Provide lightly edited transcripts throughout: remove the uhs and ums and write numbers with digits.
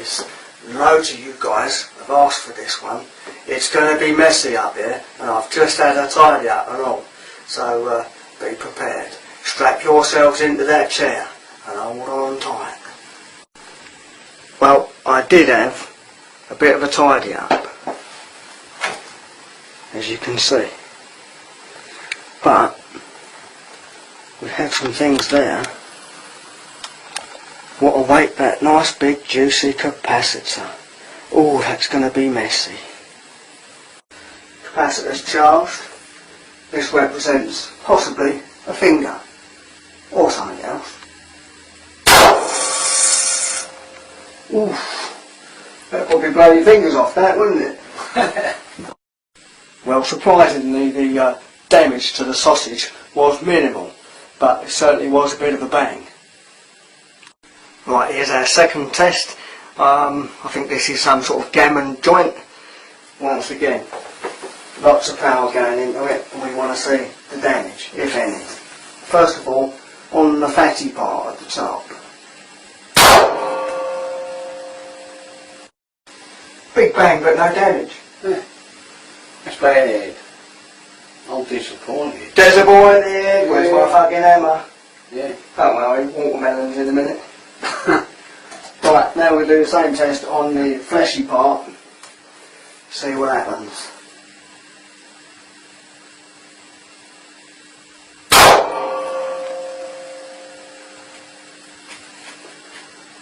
is loads of you guys have asked for this one. It's going to be messy up here, and I've just had a tidy up and all. So be prepared. Strap yourselves into that chair and hold on tight. Well, I did have a bit of a tidy up, as you can see. But we have some things there. What await that nice big juicy capacitor. Oh, that's going to be messy. Capacitor's charged. This represents possibly a finger or something else. Oof, that'd probably blow your fingers off that, wouldn't it? Well, surprisingly, the damage to the sausage was minimal, but it certainly was a bit of a bang. Right, here's our second test. I think this is some sort of gammon joint. Once again, lots of power going into it, and we want to see the damage, if any. First of all, on the fatty part at the top. Big bang, but no damage. Yeah. That's bad. I'm disappointed. Disappointed? Where's my fucking hammer? Yeah. Don't worry, watermelons in a minute. Right, now we'll do the same test on the fleshy part. See what happens.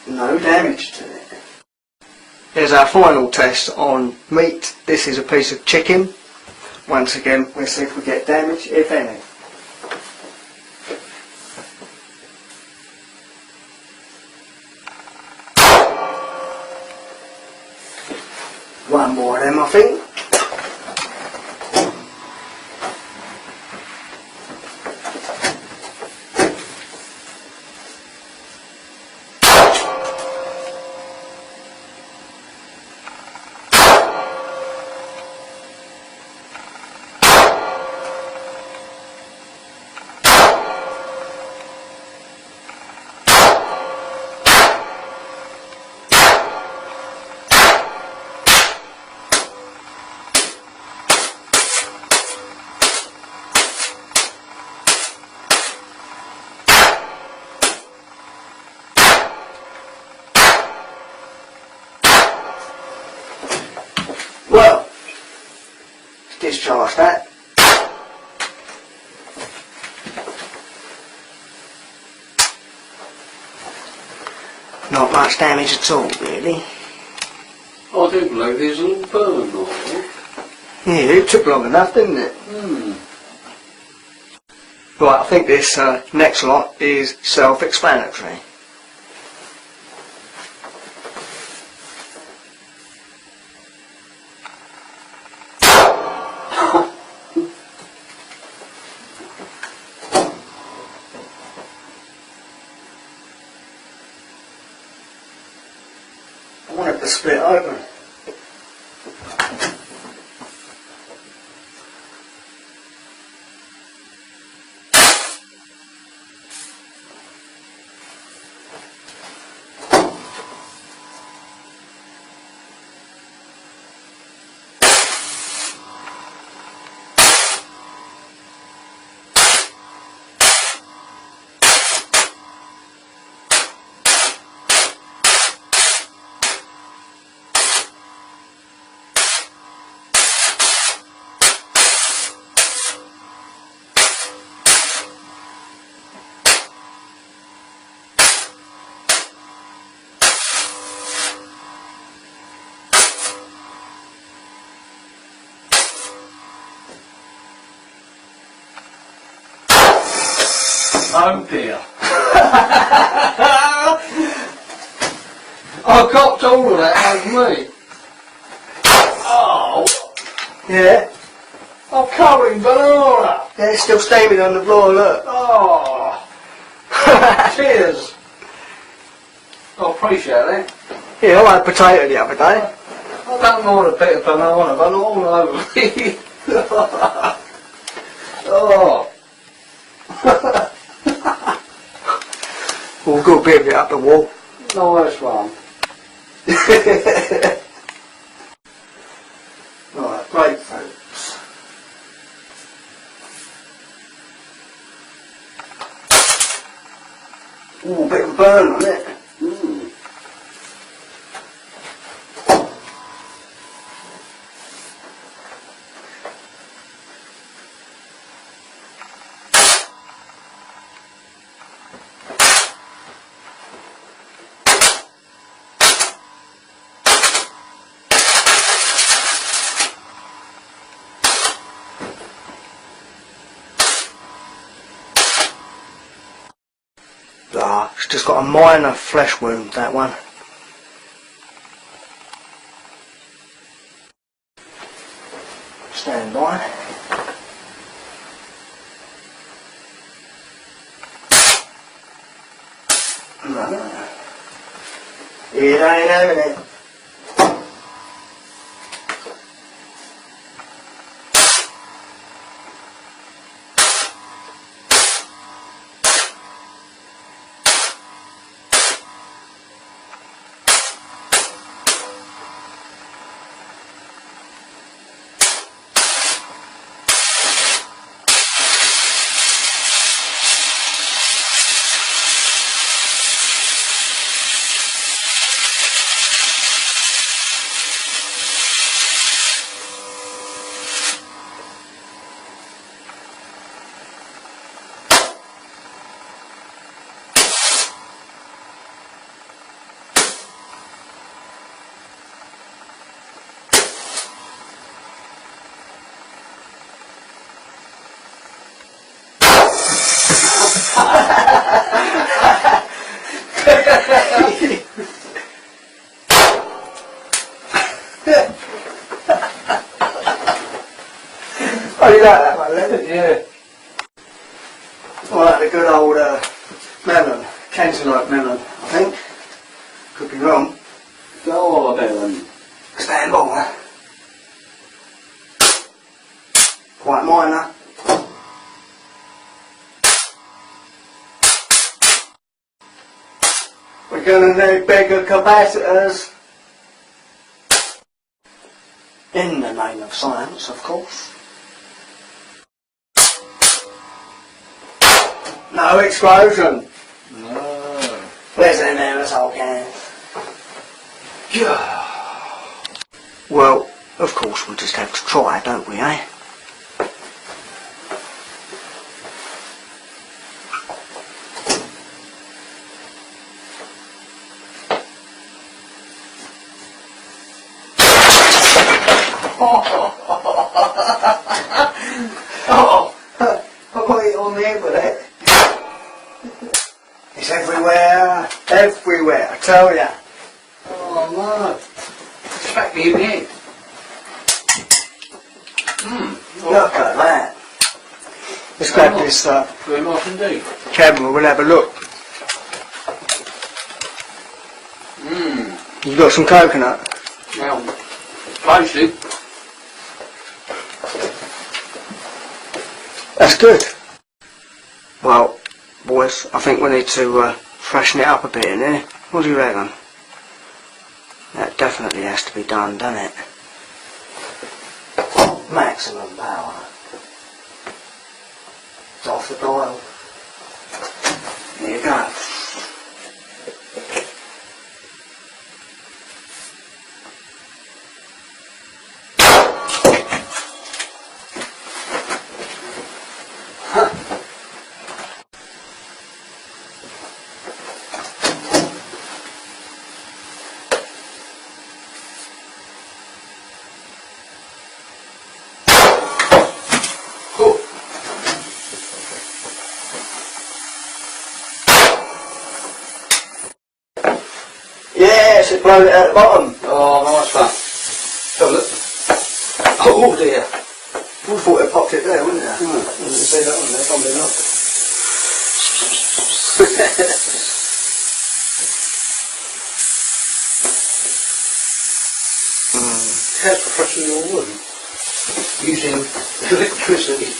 No damage to it. Here's our final test on meat. This is a piece of chicken. Once again, we'll see if we get damage, if any. One more of them, I think. Well, discharge that. Not much damage at all, really. I do believe there's a little burn on it. Yeah, it took long enough, didn't it? Right, I think this next lot is self-explanatory. I want it to split open. Oh dear. I got all of that over me. Oh. Yeah? I'm covered in banana. Yeah, it's still steaming on the floor, look. Oh. Cheers. I appreciate that. Yeah, I had potato the other day. I don't mind a bit of banana, but not all over me. Oh. We'll go a bit of it up the wall. Nice one. Right, grapefruits. Ooh, a bit of a burn on it. It's just got a minor flesh wound, that one. Stand by. No. It ain't having it. Oh, you like that one, then? Yeah. I like the good old melon, cantaloupe melon, I think. Could be wrong. Oh, melon. Stand by. Quite minor. We're going to need bigger capacitors. In the name of science, of course. No explosion. No. Where's them aerosol cans? Yeah. Well, of course we'll just have to try, don't we, eh? Oh, I got it on the head with it. It's everywhere, everywhere, I tell ya. Oh, no. Smack me in the head. Look at that. Let's grab this Very nice indeed. camera, we'll have a look. You've got some coconut. Now, tasty. That's good. Well, boys, I think we need to freshen it up a bit in here. What do you reckon? That definitely has to be done, doesn't it? Maximum power. It's off the dial. There you go. Yes, it blown it out the bottom. Oh, nice one. Have a look. Oh dear. I thought it popped it there, wouldn't it? You see that one there, probably not. How's pressing your wood? Using electricity.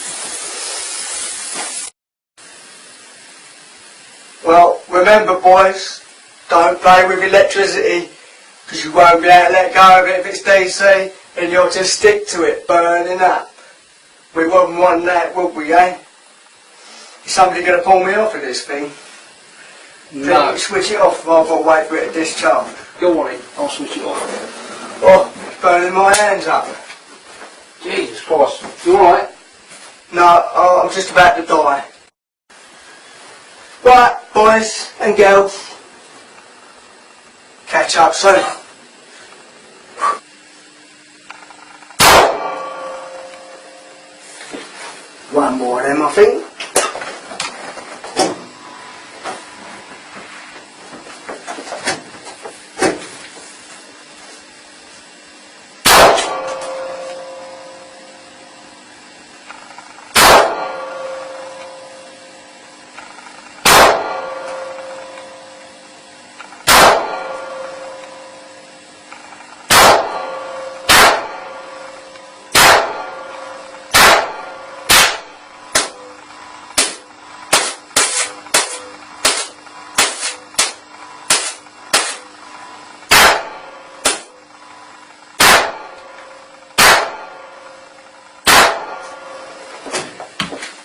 Well, remember boys, don't play with electricity. Because you won't be able to let go of it if it's DC, and you'll just stick to it, burning up. We wouldn't want that, would we, eh? Is somebody going to pull me off of this thing? No. Switch it off while I've got to wait for it to discharge. Go on in, I'll switch it off. Oh, it's burning my hands up. Jesus Christ. You alright? No, I'm just about to die. Right, boys and girls. Catch up soon. One more of them, I think.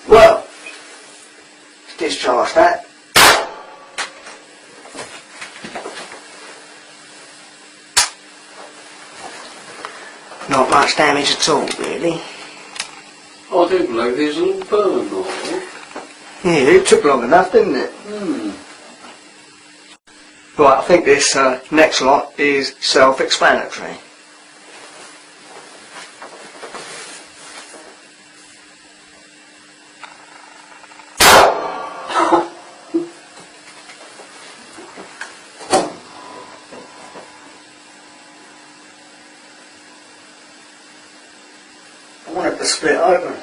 Well, discharge that. Not much damage at all, really. I do believe there's a little burn on it. Yeah, it took long enough, didn't it? Right, I think this next lot is self-explanatory. I want it to split open.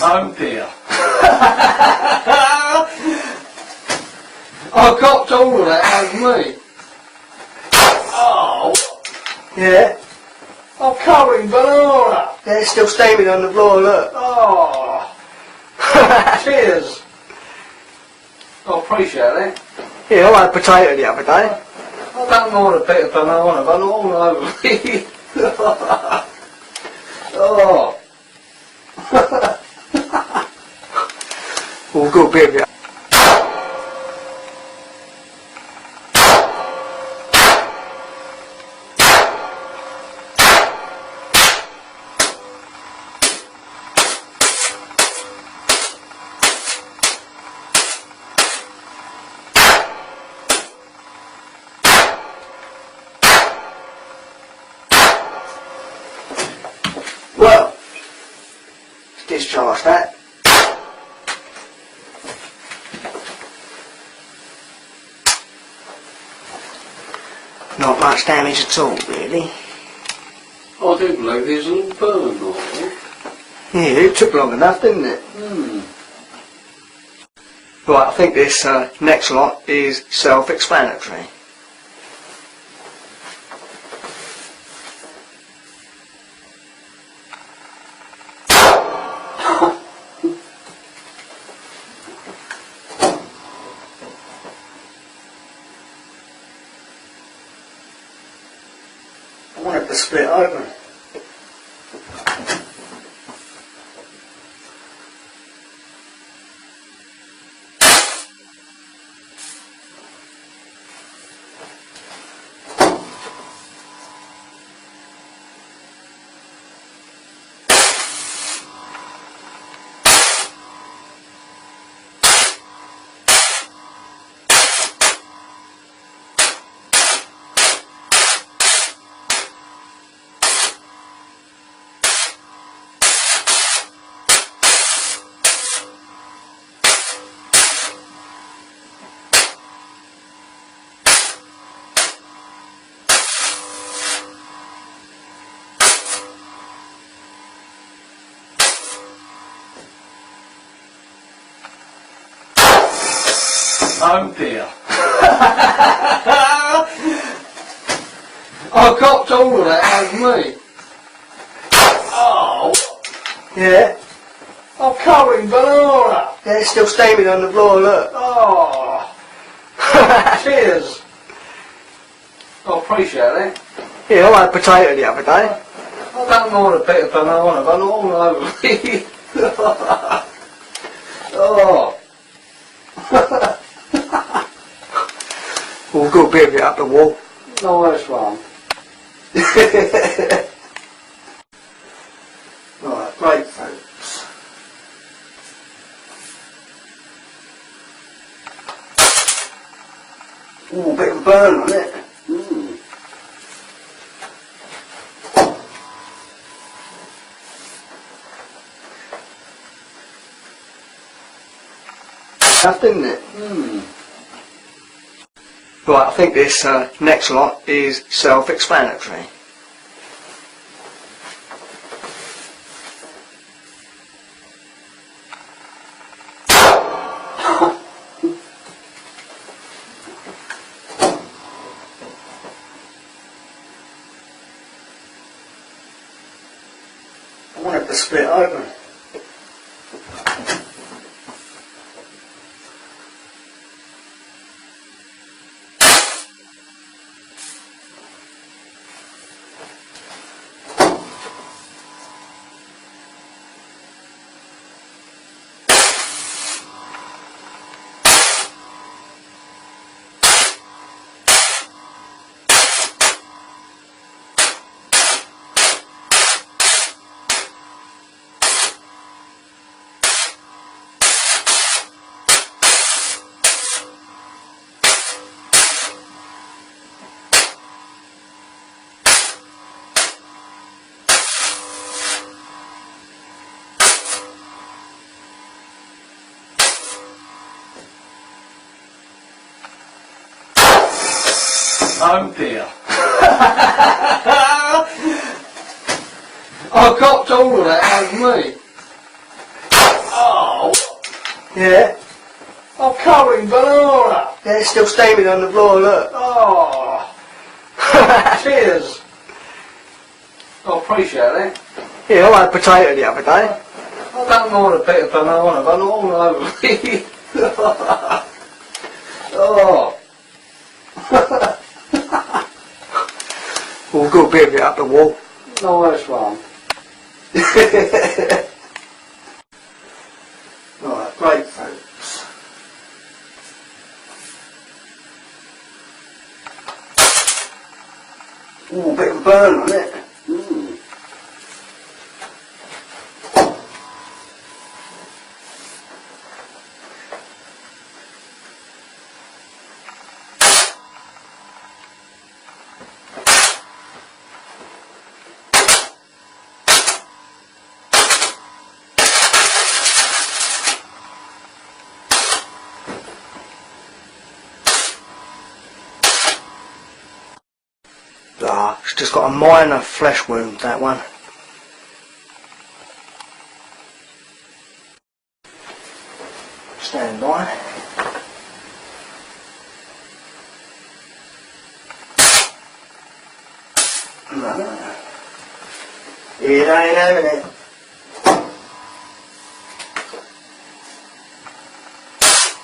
Oh dear. I got all of that out of me. Oh, Yeah? I'm covered banana. Yeah, it's still steaming on the floor, look. Oh, cheers. I appreciate it. Yeah, I had potato the other day. I don't mind a bit of banana, but not all over me. Oh. All good, baby. Well, discharge that. Not much damage at all, really. I do believe there's a little burn on it. Yeah, it took long enough, didn't it? Right, I think this next lot is self-explanatory. I want it to split open. Oh dear. I got all of that over me. Oh, Yeah? I'm covered in banana. Yeah, it's still steaming on the floor, look. Oh, cheers. I appreciate that. Yeah, I had potato the other day. I don't mind a bit of banana, but not all over me. Oh. We'll go a bit of it up the wall. Nice one. Right, grapefruits. Ooh, a bit of a burn on it. Tough, didn't it? Right, I think this next lot is self-explanatory. I want it to split open. Oh dear. I got all of that over me. Oh, Yeah? I'm covered in banana. Yeah, it's still steaming on the floor, look. Oh, cheers. I appreciate that. Yeah, I had potato the other day. I don't mind a bit of banana, but not all over me. Oh. We'll go a bit of it up the wall. Nice one. Right, grapefruits. Ooh, a bit of a burn on it. Ah, it's just got a minor flesh wound, that one. Stand by. No. It ain't having it.